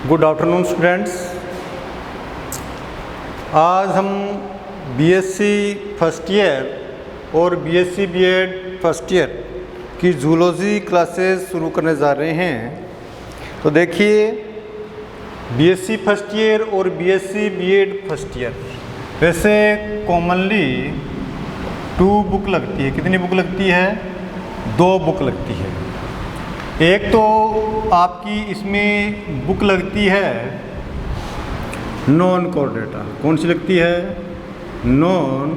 Good afternoon students. आज हम BSc first year और बीएससी बीएड फर्स्ट ईयर की जूलॉजी क्लासेस शुरू करने जा रहे हैं। तो देखिए, बीएससी फर्स्ट ईयर और बीएससी बीएड फर्स्ट ईयर वैसे कॉमनली 2 बुक लगती है। कितनी बुक लगती है? 2 बुक लगती है। एक तो आपकी इसमें बुक लगती है नॉन कोर डेटा। कौन सी लगती है? Non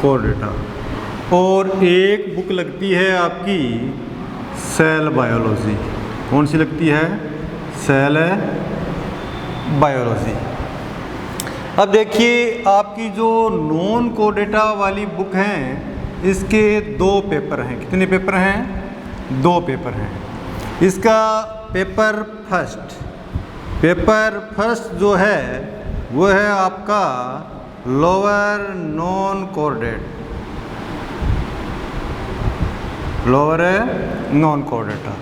core data. और एक बुक लगती है आपकी सेल बायोलॉजी। कौन सी लगती है? Cell biology. अब देखिए, आपकी जो नॉन कोर डेटा वाली बुक हैं, इसके 2 पेपर हैं। कितने पेपर हैं? 2 पेपर हैं। इसका पेपर फर्स्ट जो है वो है आपका लोअर नॉन कोर डेटा।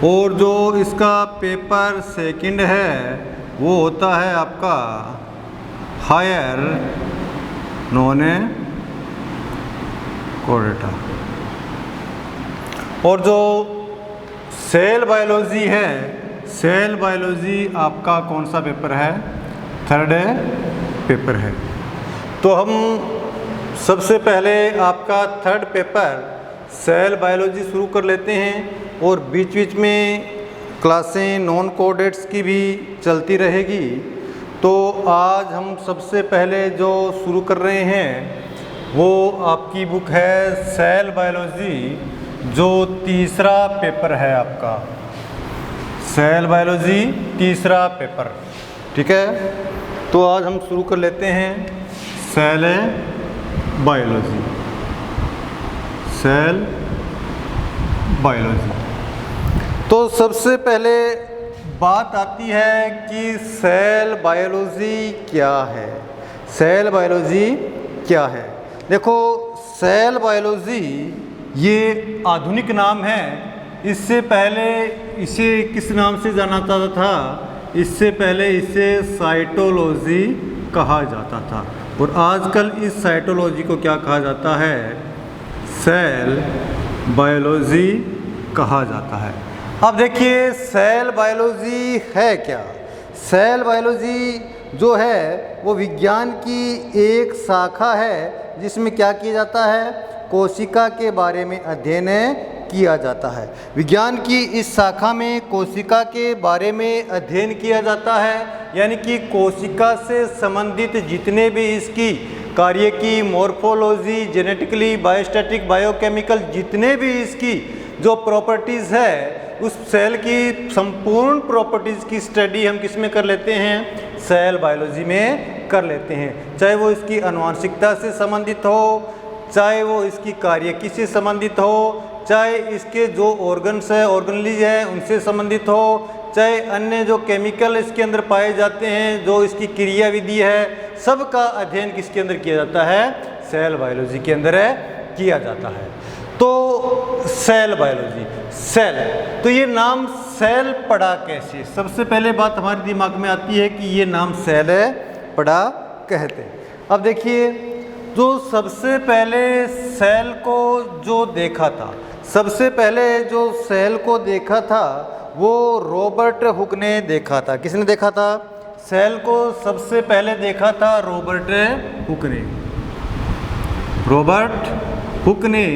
और जो इसका पेपर सेकंड है वो होता है आपका हायर नॉन कोर डेटा। और जो सेल बायोलॉजी है, सेल बायोलॉजी आपका कौन सा पेपर है? थर्ड पेपर है। तो हम सबसे पहले आपका थर्ड पेपर सेल बायोलॉजी शुरू कर लेते हैं और बीच बीच में क्लासें नॉन कोडेट्स की भी चलती रहेगी। तो आज हम सबसे पहले जो शुरू कर रहे हैं वो आपकी बुक है सेल बायोलॉजी, जो तीसरा पेपर है आपका। सेल बायोलॉजी तीसरा पेपर, ठीक है। तो आज हम शुरू कर लेते हैं सेल बायोलॉजी। तो सबसे पहले बात आती है कि सेल बायोलॉजी क्या है। सेल बायोलॉजी क्या है? देखो, सेल बायोलॉजी ये आधुनिक नाम है। इससे पहले इसे किस नाम से जाना जाता था? इससे पहले इसे साइटोलॉजी कहा जाता था। और आजकल इस साइटोलॉजी को क्या कहा जाता है? सेल बायोलॉजी कहा जाता है। अब देखिए, सेल बायोलॉजी है क्या? सेल बायोलॉजी जो है वो विज्ञान की एक शाखा है जिसमें क्या किया जाता है? कोशिका के बारे में अध्ययन किया जाता है। विज्ञान की इस शाखा में कोशिका के बारे में अध्ययन किया जाता है, यानी कि कोशिका से संबंधित जितने भी इसकी कार्य की मॉर्फोलॉजी, जेनेटिकली, बायोस्टैटिक, बायोकेमिकल, जितने भी इसकी जो प्रॉपर्टीज़ है, उस सेल की संपूर्ण प्रॉपर्टीज़ की स्टडी हम किस में कर लेते हैं? सेल बायोलॉजी में कर लेते हैं। चाहे वो इसकी आनुवंशिकता से संबंधित हो, चाहे वो इसकी कार्यकी से संबंधित हो, चाहे इसके जो ऑर्गन्स है, ऑर्गनलीज है, उनसे संबंधित हो, चाहे अन्य जो केमिकल इसके अंदर पाए जाते हैं, जो इसकी क्रिया विधि है, सब का अध्ययन किसके अंदर किया जाता है? सेल बायोलॉजी के अंदर किया जाता है। तो सेल बायोलॉजी, सेल, तो ये नाम सेल पड़ा कैसे? सबसे पहले बात हमारे दिमाग में आती है कि ये नाम सेल पड़ा कहते हैं। अब देखिए, जो सबसे पहले सेल को जो देखा था, सबसे पहले जो सेल को देखा था वो रॉबर्ट हुक ने देखा था। किसने देखा था? सेल को सबसे पहले देखा था रॉबर्ट हुक ने। रॉबर्ट हुक ने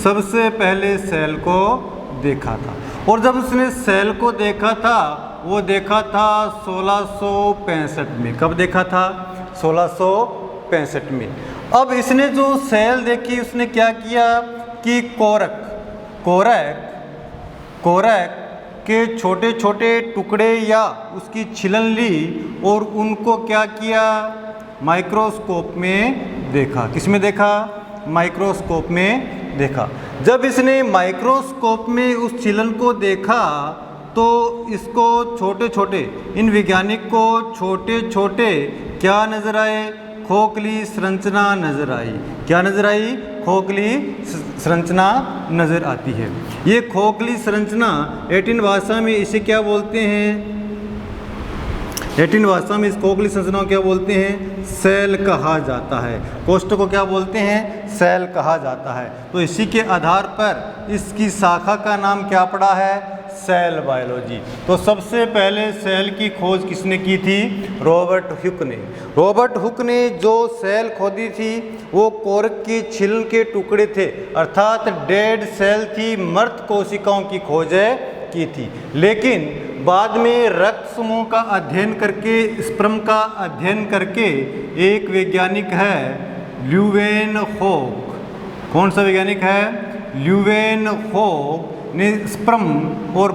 सबसे पहले सेल को देखा था। और जब उसने सेल को देखा था, वो देखा था 1665 में। कब देखा था? 1665 में। अब इसने जो सेल देखी, उसने क्या किया कि कोरक के छोटे छोटे टुकड़े या उसकी छिलन ली और उनको क्या किया? माइक्रोस्कोप में देखा। किस में देखा? माइक्रोस्कोप में देखा। जब इसने माइक्रोस्कोप में उस छिलन को देखा तो इसको छोटे छोटे, इन वैज्ञानिक को छोटे छोटे क्या नजर आए? खोखली संरचना नजर आई। क्या नजर आई? खोखली संरचना नजर आती है। ये खोखली संरचना लैटिन भाषा में इसे क्या बोलते हैं? लैटिन भाषा में इस खोखली संरचना को क्या बोलते हैं? सेल कहा जाता है। कोष्ठक को क्या बोलते हैं? सेल कहा जाता है। तो इसी के आधार पर इसकी शाखा का नाम क्या पड़ा है? Cell biology. तो सबसे पहले सेल की खोज किसने की थी? रॉबर्ट हुक ने। रॉबर्ट हुक ने जो सेल खोदी थी वो कोरक के छिल के टुकड़े थे, अर्थात डेड सेल थी, मृत कोशिकाओं की खोज की थी। लेकिन बाद में रक्त समूह का अध्ययन करके, स्पर्म का अध्ययन करके एक वैज्ञानिक है ल्यूवेनहोक। कौन सा वैज्ञानिक है? ल्यूवेनहोक ने स्पर्म और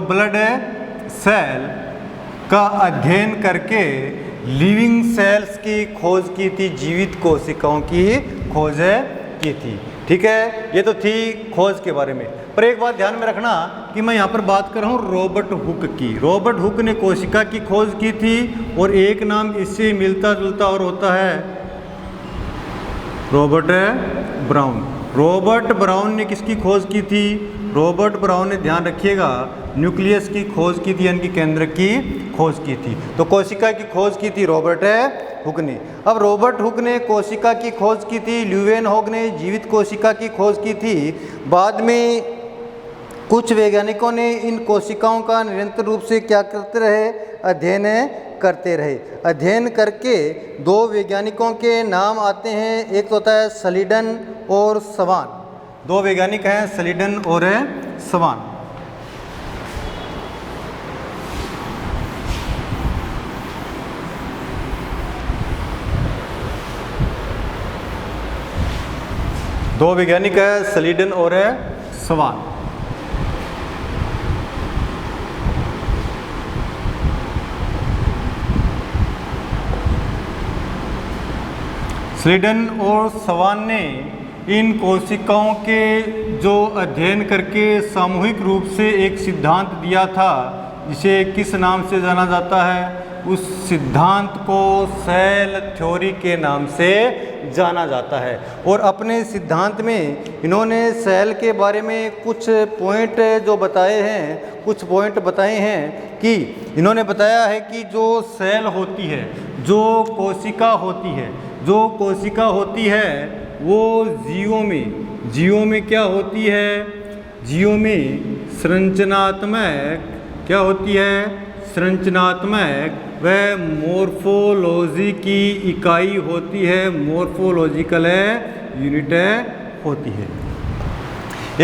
ब्लड सेल का अध्ययन करके लिविंग सेल्स की खोज की थी, जीवित कोशिकाओं की खोज की थी। ठीक है, ये तो थी खोज के बारे में। पर एक बात ध्यान में रखना कि मैं यहाँ पर बात कर रहा हूँ रॉबर्ट हुक की। रॉबर्ट हुक ने कोशिका की खोज की थी और एक नाम इससे मिलता जुलता और होता है रॉबर्ट ब्राउन। रॉबर्ट ब्राउन ने किसकी खोज की थी? रॉबर्ट ब्राउन ने, ध्यान रखिएगा, न्यूक्लियस की खोज की थी, यानी कि केंद्र की खोज की थी। तो कोशिका की खोज की थी रॉबर्ट हुक ने। अब रॉबर्ट हुक ने कोशिका की खोज की थी, ल्यूवेनहोक ने जीवित कोशिका की खोज की थी। बाद में कुछ वैज्ञानिकों ने इन कोशिकाओं का निरंतर रूप से क्या करते रहे? अध्ययन करते रहे। अध्ययन करके दो वैज्ञानिकों के नाम आते हैं, एक तो होता है सलीडन और सवान। दो वैज्ञानिक हैं सलीडन और सवान। दो वैज्ञानिक हैं सलीडन और सवान। स्लीडन और सवान ने इन कोशिकाओं के जो अध्ययन करके सामूहिक रूप से एक सिद्धांत दिया था, जिसे किस नाम से जाना जाता है? उस सिद्धांत को सेल थ्योरी के नाम से जाना जाता है। और अपने सिद्धांत में इन्होंने सेल के बारे में कुछ पॉइंट जो बताए हैं, कुछ पॉइंट बताए हैं कि इन्होंने बताया है कि जो सेल होती है, जो कोशिका होती है वो जीवों में क्या होती है? जीवों में संरचनात्मक क्या होती है? संरचनात्मक व मोर्फोलॉजी की इकाई होती है, मोर्फोलॉजिकल यूनिट होती है।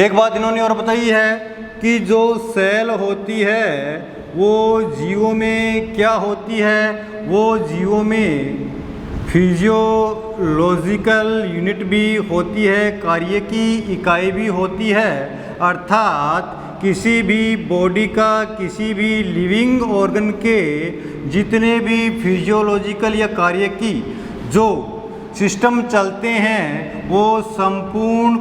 एक बात इन्होंने और बताई है कि जो सेल होती है वो जीवों में क्या होती है? वो जीवों में फिजियोलॉजिकल यूनिट भी होती है, कार्य की इकाई भी होती है। अर्थात किसी भी बॉडी का, किसी भी लिविंग ऑर्गन के जितने भी फिजियोलॉजिकल या कार्य की जो सिस्टम चलते हैं वो संपूर्ण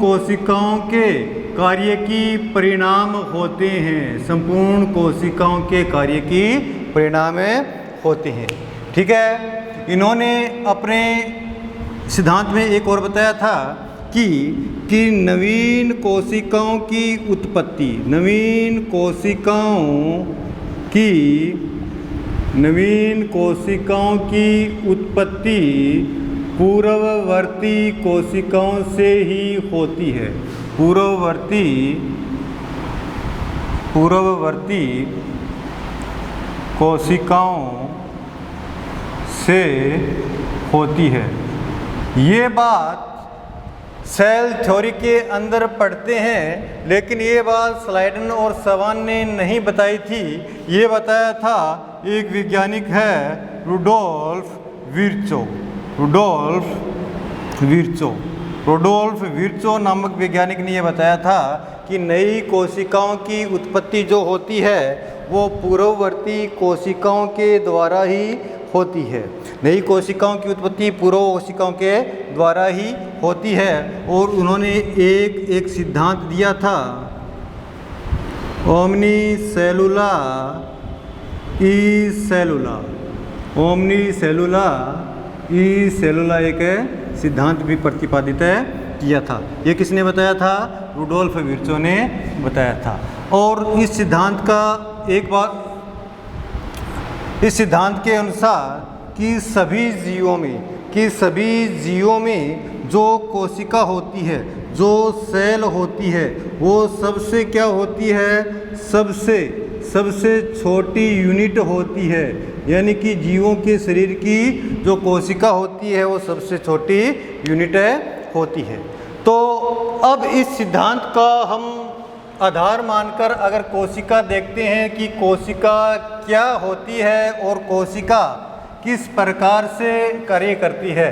कोशिकाओं के कार्य की परिणाम होते हैं। संपूर्ण कोशिकाओं के कार्य की परिणाम होते हैं। ठीक है, इन्होंने अपने सिद्धांत में एक और बताया था कि नवीन कोशिकाओं की उत्पत्ति, नवीन कोशिकाओं की उत्पत्ति पूर्ववर्ती कोशिकाओं से ही होती है। पूर्ववर्ती कोशिकाओं से होती है। ये बात सेल थ्योरी के अंदर पढ़ते हैं, लेकिन ये बात स्लाइडन और सवान ने नहीं बताई थी। ये बताया था एक वैज्ञानिक है रुडोल्फ विर्चो नामक वैज्ञानिक ने यह बताया था कि नई कोशिकाओं की उत्पत्ति जो होती है वो पूर्ववर्ती कोशिकाओं के द्वारा ही होती है। नई कोशिकाओं की उत्पत्ति पूर्व कोशिकाओं के द्वारा ही होती है। और उन्होंने एक सिद्धांत दिया था, ओमनी सेलुला ई सेलुला एक सिद्धांत भी प्रतिपादित किया था। ये किसने बताया था? रुडोल्फ विर्चो ने बताया था। और इस सिद्धांत का एक बार इस सिद्धांत के अनुसार कि सभी जीवों में जो कोशिका होती है, जो सेल होती है, वो सबसे क्या होती है? सबसे छोटी यूनिट होती है। यानी कि जीवों के शरीर की जो कोशिका होती है वो सबसे छोटी यूनिट होती है। तो अब इस सिद्धांत का हम आधार मानकर अगर कोशिका देखते हैं कि कोशिका क्या होती है और कोशिका किस प्रकार से कार्य करती है,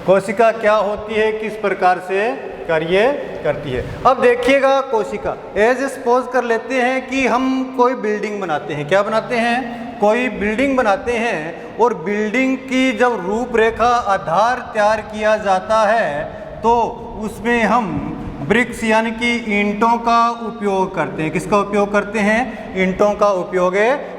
कोशिका क्या होती है, किस प्रकार से कार्य करती है। अब देखिएगा, कोशिका एज सपोज कर लेते हैं कि हम कोई बिल्डिंग बनाते हैं। क्या बनाते हैं? कोई बिल्डिंग बनाते हैं, और बिल्डिंग की जब रूपरेखा आधार तैयार किया जाता है तो उसमें हम ब्रिक्स यानी कि ईंटों का उपयोग करते हैं। किसका उपयोग करते हैं? ईंटों का उपयोग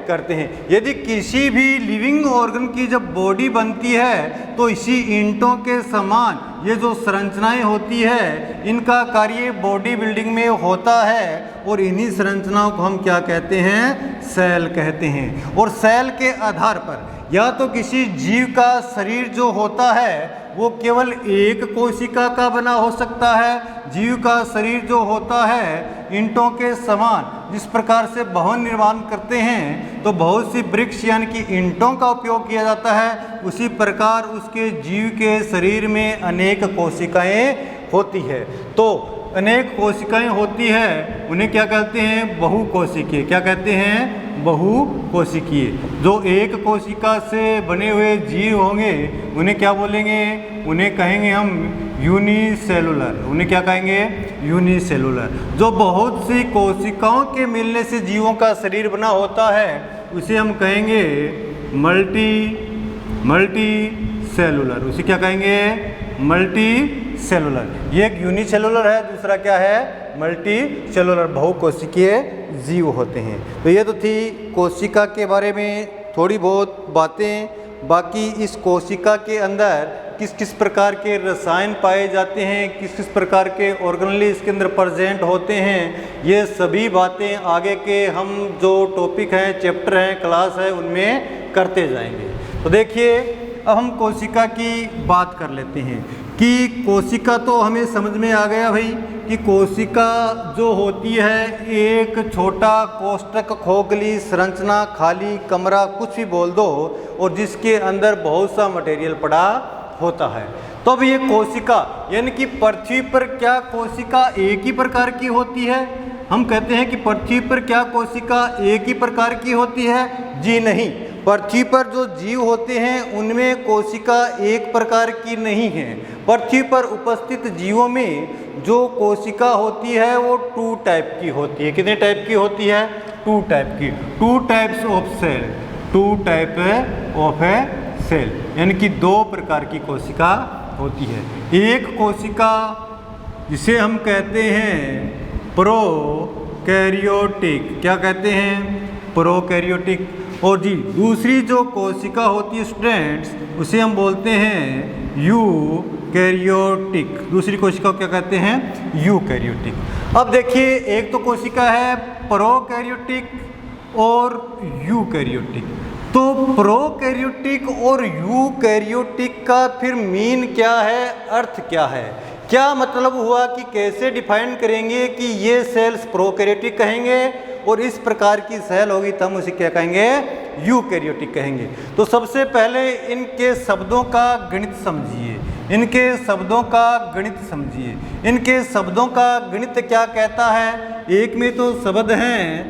करते हैं। यदि किसी भी लिविंग ऑर्गन की जब बॉडी बनती है तो इसी ईंटों के समान ये जो संरचनाएं होती है, इनका कार्य बॉडी बिल्डिंग में होता है, और इन्हीं संरचनाओं को हम क्या कहते हैं? सेल कहते हैं। और सेल के आधार पर या तो किसी जीव का शरीर जो होता है वो केवल एक कोशिका का बना हो सकता है। जीव का शरीर जो होता है ईंटों के समान, जिस प्रकार से भवन निर्माण करते हैं तो बहुत सी ब्रिक्स यानी कि ईंटों का उपयोग किया जाता है, उसी प्रकार उसके जीव के शरीर में अनेक कोशिकाएं होती है। तो अनेक कोशिकाएं होती है, उन्हें क्या कहते हैं? बहुकोशिकीय। क्या कहते हैं? बहुकोशिकीय। जो एक कोशिका से बने हुए जीव होंगे उन्हें क्या बोलेंगे? उन्हें कहेंगे हम यूनिसेलुलर। उन्हें क्या कहेंगे? यूनिसेलुलर। जो बहुत सी कोशिकाओं के मिलने से जीवों का शरीर बना होता है उसे हम कहेंगे मल्टी सेलुलर। उसे क्या कहेंगे? Multi cellular. ये एक यूनिसेलुलर है, दूसरा क्या है? Multi cellular. बहुकोशिकीय जीव होते हैं। तो ये तो थी कोशिका के बारे में थोड़ी बहुत बातें। बाकी इस कोशिका के अंदर किस किस प्रकार के रसायन पाए जाते हैं, किस किस प्रकार के ऑर्गेनेल इसके अंदर प्रेजेंट होते हैं, ये सभी बातें आगे के हम जो टॉपिक हैं, चैप्टर हैं, क्लास है, उनमें करते जाएंगे। तो देखिए, अब हम कोशिका की बात कर लेते हैं कि कोशिका तो हमें समझ में आ गया भाई कि कोशिका जो होती है एक छोटा कोष्ठक, खोखली, संरचना, खाली कमरा, कुछ भी बोल दो, और जिसके अंदर बहुत सा मटेरियल पड़ा होता है। तो अब ये कोशिका यानी कि पृथ्वी पर क्या कोशिका एक ही प्रकार की होती है? हम कहते हैं कि पृथ्वी पर क्या कोशिका एक ही प्रकार की होती है? जी नहीं। पृथ्वी पर जो जीव होते हैं उनमें कोशिका एक प्रकार की नहीं है। पृथ्वी पर उपस्थित जीवों में जो कोशिका होती है वो 2 टाइप की होती है। कितने टाइप की होती है? 2 टाइप की। 2 types of cell. 2 type of a cell, यानी कि 2 प्रकार की कोशिका होती है। एक कोशिका जिसे हम कहते हैं प्रोकैरियोटिक। क्या कहते हैं? प्रोकैरियोटिक। और जी दूसरी जो कोशिका होती है स्टूडेंट्स, उसे हम बोलते हैं यूकैरियोटिक। दूसरी कोशिका को क्या कहते हैं? यूकैरियोटिक। अब देखिए, एक तो कोशिका है प्रोकैरियोटिक और यूकैरियोटिक। तो प्रोकैरियोटिक और यूकैरियोटिक का फिर मीन क्या है, अर्थ क्या है, क्या मतलब हुआ कि कैसे डिफाइन करेंगे कि ये सेल्स प्रोकैरियोटिक कहेंगे और इस प्रकार की सेल होगी तो हम उसे क्या कहेंगे? यूकैरियोटिक कहेंगे। तो सबसे पहले इनके शब्दों का गणित समझिए। इनके शब्दों का गणित समझिए। इनके शब्दों का गणित क्या कहता है? एक में तो शब्द हैं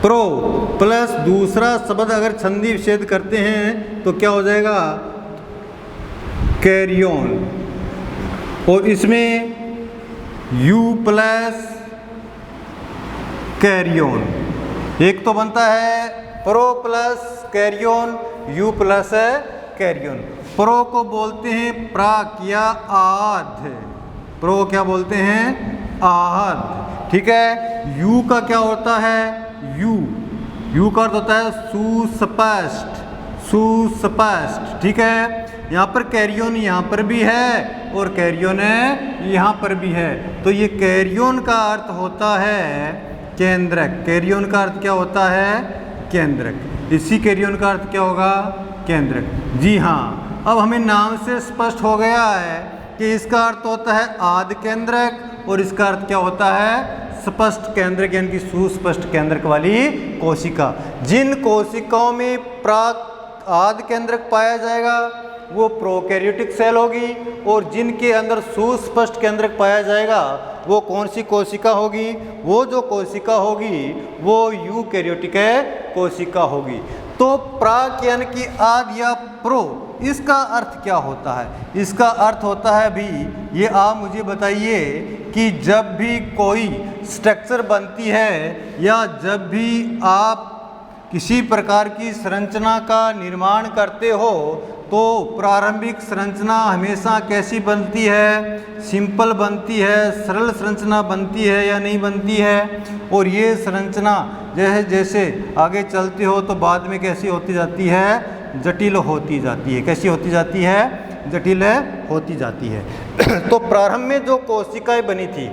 प्रो प्लस दूसरा शब्द अगर संधि विच्छेद करते हैं तो क्या हो जाएगा? कैरियन। और इसमें यू प्लस कैरियन। एक तो बनता है pro plus karyon, eu plus karyon. Pro को बोलते हैं प्राक या आध। प्रो को क्या बोलते हैं? आध। ठीक है। यू का क्या होता है? यू का अर्थ होता है सुस्पष्ट। सुस्पष्ट, ठीक है। यहाँ पर कैरियन यहाँ पर भी है और कैरियन है यहाँ पर भी है, तो ये कैरियन का अर्थ होता है केंद्रक। कैरियन का अर्थ क्या होता है? केंद्रक। इसी कैरियन का अर्थ क्या होगा? केंद्रक। जी हाँ, अब हमें नाम से स्पष्ट हो गया है कि इसका अर्थ होता है आद्य केंद्रक और इसका अर्थ क्या होता है? स्पष्ट केंद्रक, यानी कि सुस्पष्ट केंद्रक वाली कोशिका। जिन कोशिकाओं में प्राक आद्य केंद्रक पाया जाएगा वो प्रोकैरियोटिक सेल होगी, और जिनके अंदर सुस्पष्ट केंद्रक पाया जाएगा वो कौन सी कोशिका होगी? वो जो कोशिका होगी वो यूकैरियोटिक कोशिका होगी। तो प्राक यानी कि आद्य या प्रो, इसका अर्थ क्या होता है? इसका अर्थ होता है भी, ये आप मुझे बताइए कि जब भी कोई स्ट्रक्चर बनती है या जब भी आप किसी प्रकार की संरचना का निर्माण करते हो तो प्रारंभिक संरचना हमेशा कैसी बनती है? सिंपल बनती है, सरल संरचना बनती है या नहीं बनती है? और ये संरचना जैसे जैसे आगे चलती हो तो बाद में कैसी होती जाती है? जटिल होती जाती है। कैसी होती जाती है? जटिल होती जाती है। तो प्रारंभ में जो कोशिकाएं बनी थी,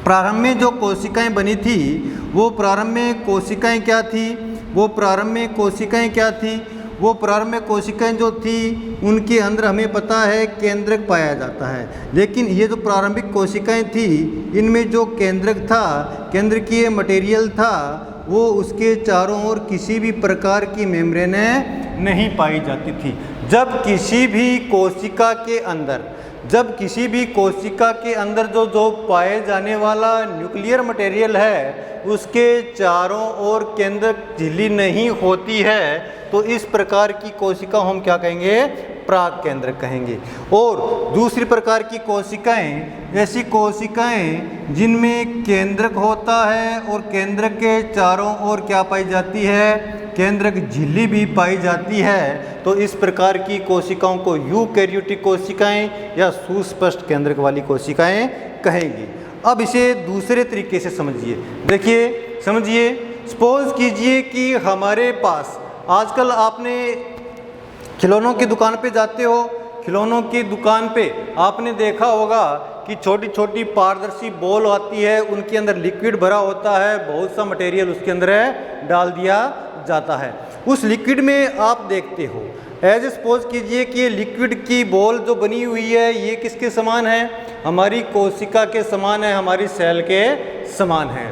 प्रारंभ में जो कोशिकाएं बनी थी वो प्रारंभ में कोशिकाएं क्या थी? वो प्रारंभ में कोशिकाएं क्या थी? वो प्रारंभ में कोशिकाएं जो थी उनके अंदर हमें पता है केंद्रक पाया जाता है, लेकिन ये जो प्रारंभिक कोशिकाएं थी इनमें जो केंद्रक था, केंद्रकीय मटेरियल था, वो उसके चारों ओर किसी भी प्रकार की मेम्ब्रेनें नहीं पाई जाती थी। जब किसी भी कोशिका के अंदर जो पाए जाने वाला न्यूक्लियर मटेरियल है उसके चारों ओर केंद्रक झिल्ली नहीं होती है, तो इस प्रकार की कोशिका हम क्या कहेंगे? प्राक केंद्रक कहेंगे। और दूसरी प्रकार की कोशिकाएं, ऐसी कोशिकाएं जिनमें केंद्रक होता है और केंद्रक के चारों ओर क्या पाई जाती है? केंद्रक झिल्ली भी पाई जाती है, तो इस प्रकार की कोशिकाओं को यूकैरियोटिक कोशिकाएं या सुस्पष्ट केंद्रक वाली कोशिकाएं कहेंगी। अब इसे दूसरे तरीके से समझिए। देखिए, समझिए, सपोज कीजिए कि हमारे पास आजकल आपने खिलौनों की दुकान पे जाते हो, खिलौनों की दुकान पे आपने देखा होगा कि छोटी छोटी पारदर्शी बॉल आती है, उनके अंदर लिक्विड भरा होता है, बहुत सा मटेरियल उसके अंदर डाल दिया जाता है। उस लिक्विड में आप देखते हो, एज सपोज कीजिए कि ये लिक्विड की बॉल जो बनी हुई है ये किसके समान है? हमारी कोशिका के समान है, हमारी सेल के समान है।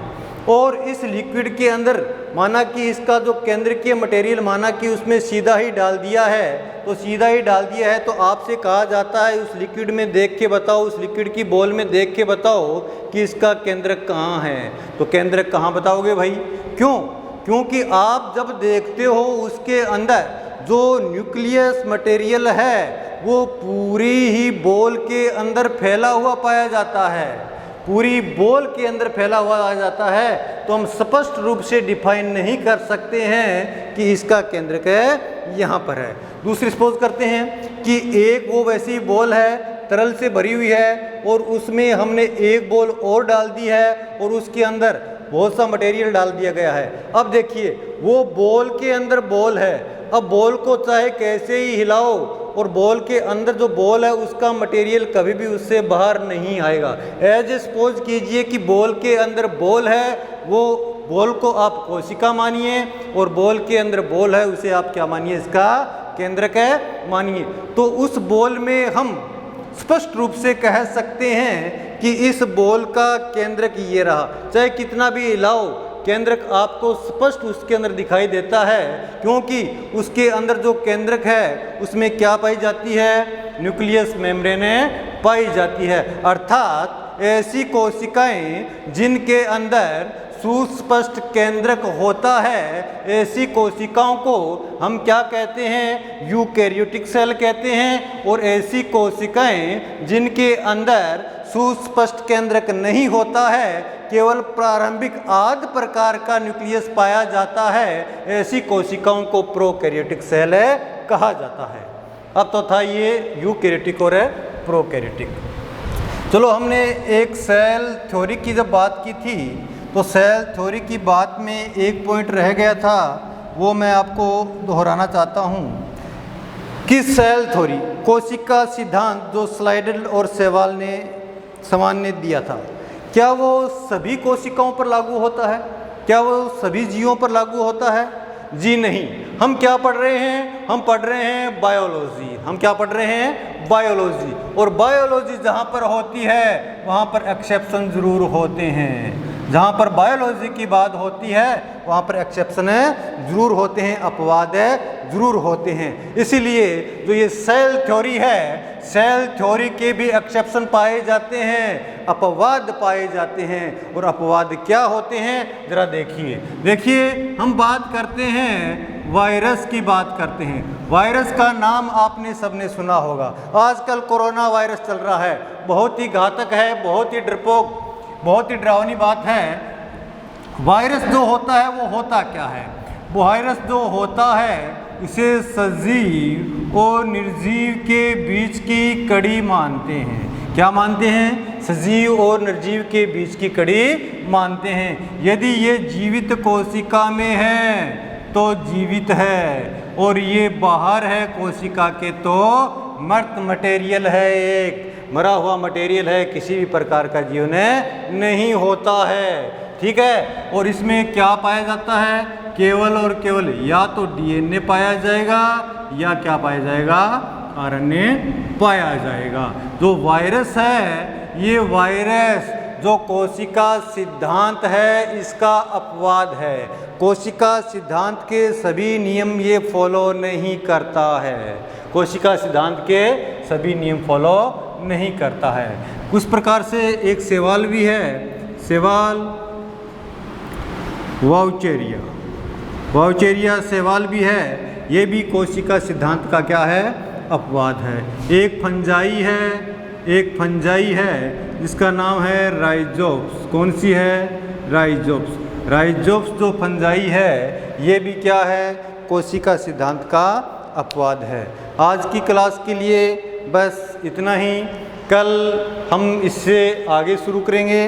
और इस लिक्विड के अंदर माना कि इसका जो केंद्रकीय मटेरियल माना कि उसमें सीधा ही डाल दिया है, तो सीधा ही डाल दिया है तो आपसे कहा जाता है उस लिक्विड में देख के बताओ, उस लिक्विड की बॉल में देख के बताओ कि इसका केंद्रक कहाँ है। तो केंद्रक कहाँ बताओगे भाई? क्यों? क्योंकि आप जब देखते हो उसके अंदर जो न्यूक्लियस मटेरियल है वो पूरी ही बॉल के अंदर फैला हुआ पाया जाता है, पूरी बॉल के अंदर फैला हुआ आ जाता है, तो हम स्पष्ट रूप से डिफाइन नहीं कर सकते हैं कि इसका केंद्रक है यहाँ पर है। दूसरी सपोज करते हैं कि एक वो वैसी बॉल है तरल से भरी हुई है और उसमें हमने एक बॉल और डाल दी है और उसके अंदर बहुत सा मटेरियल डाल दिया गया है। अब देखिए, वो बॉल के अंदर बॉल है, अब बॉल को चाहे कैसे ही हिलाओ और बॉल के अंदर जो बॉल है उसका मटेरियल कभी भी उससे बाहर नहीं आएगा। एज सपोज कीजिए कि बॉल के अंदर बॉल है, वो बॉल को आप कोशिका मानिए और बॉल के अंदर बॉल है उसे आप क्या मानिए? इसका केंद्रक है मानिए। तो उस बॉल में हम स्पष्ट रूप से कह सकते हैं कि इस बॉल का केंद्रक ये रहा, चाहे कितना भी हिलाओ केंद्रक आपको स्पष्ट उसके अंदर दिखाई देता है, क्योंकि उसके अंदर जो केंद्रक है उसमें क्या पाई जाती है? न्यूक्लियस मेम्ब्रेनें पाई जाती है। अर्थात ऐसी कोशिकाएं जिनके अंदर सुस्पष्ट केंद्रक होता है, ऐसी कोशिकाओं को हम क्या कहते हैं? यूकैरियोटिक सेल कहते हैं। और ऐसी कोशिकाएं जिनके अंदर सुस्पष्ट केंद्रक नहीं होता है, केवल प्रारंभिक आद्य प्रकार का न्यूक्लियस पाया जाता है, ऐसी कोशिकाओं को प्रोकैरियोटिक सेल कहा जाता है। अब तो था ये यूकैरियोटिक और प्रोकैरियोटिक। चलो, हमने एक सेल थ्योरी की जब बात की थी तो सेल थ्योरी की बात में एक पॉइंट रह गया था, वो मैं आपको दोहराना चाहता हूँ। कि सेल थ्योरी कोशिका सिद्धांत जो स्लाइडल और सवाल ने दिया था, क्या वो सभी कोशिकाओं पर लागू होता है? क्या वो सभी जीवों पर लागू होता है? जी नहीं। हम क्या पढ़ रहे हैं? हम पढ़ रहे हैं बायोलॉजी। हम क्या पढ़ रहे हैं? बायोलॉजी। और बायोलॉजी जहाँ पर होती है वहाँ पर एक्सेप्शन ज़रूर होते हैं। जहाँ पर बायोलॉजी की बात होती है वहाँ पर एक्सेप्शन ज़रूर होते हैं, अपवाद ज़रूर होते हैं। इसीलिए जो ये सेल थ्योरी है, सेल थ्योरी के भी एक्सेप्शन पाए जाते हैं, अपवाद पाए जाते हैं। और अपवाद क्या होते हैं ज़रा देखिए हम बात करते हैं वायरस की बात करते हैं। वायरस का नाम आपने सबने सुना होगा। आजकल कोरोना वायरस चल रहा है, बहुत ही घातक है, बहुत ही डरपोक, बहुत ही डरावनी बात है। वायरस जो होता है वो होता क्या है? वायरस जो होता है इसे सजीव और निर्जीव के बीच की कड़ी मानते हैं। क्या मानते हैं? सजीव और निर्जीव के बीच की कड़ी मानते हैं। यदि ये जीवित कोशिका में है तो जीवित है, और ये बाहर है कोशिका के तो मृत मटेरियल है, एक मरा हुआ मटेरियल है, किसी भी प्रकार का जीवन नहीं होता है। ठीक है। और इसमें क्या पाया जाता है? केवल और केवल या तो डीएनए पाया जाएगा या क्या पाया जाएगा? आरएनए पाया जाएगा। जो वायरस है, ये वायरस जो कोशिका सिद्धांत है इसका अपवाद है। कोशिका सिद्धांत के सभी नियम ये फॉलो नहीं करता है। कोशिका सिद्धांत के सभी नियम फॉलो नहीं करता है। उस प्रकार से एक सवाल भी है, सवाल वाउचेरिया सवाल भी है। ये भी कोशिका सिद्धांत का क्या है? अपवाद है। एक फंजाई है जिसका नाम है राइजोप्स। कौन सी है? राइजोप्स जो फंजाई है ये भी क्या है? कोशिका सिद्धांत का अपवाद है। आज की क्लास के लिए बस इतना ही। कल हम इससे आगे शुरू करेंगे।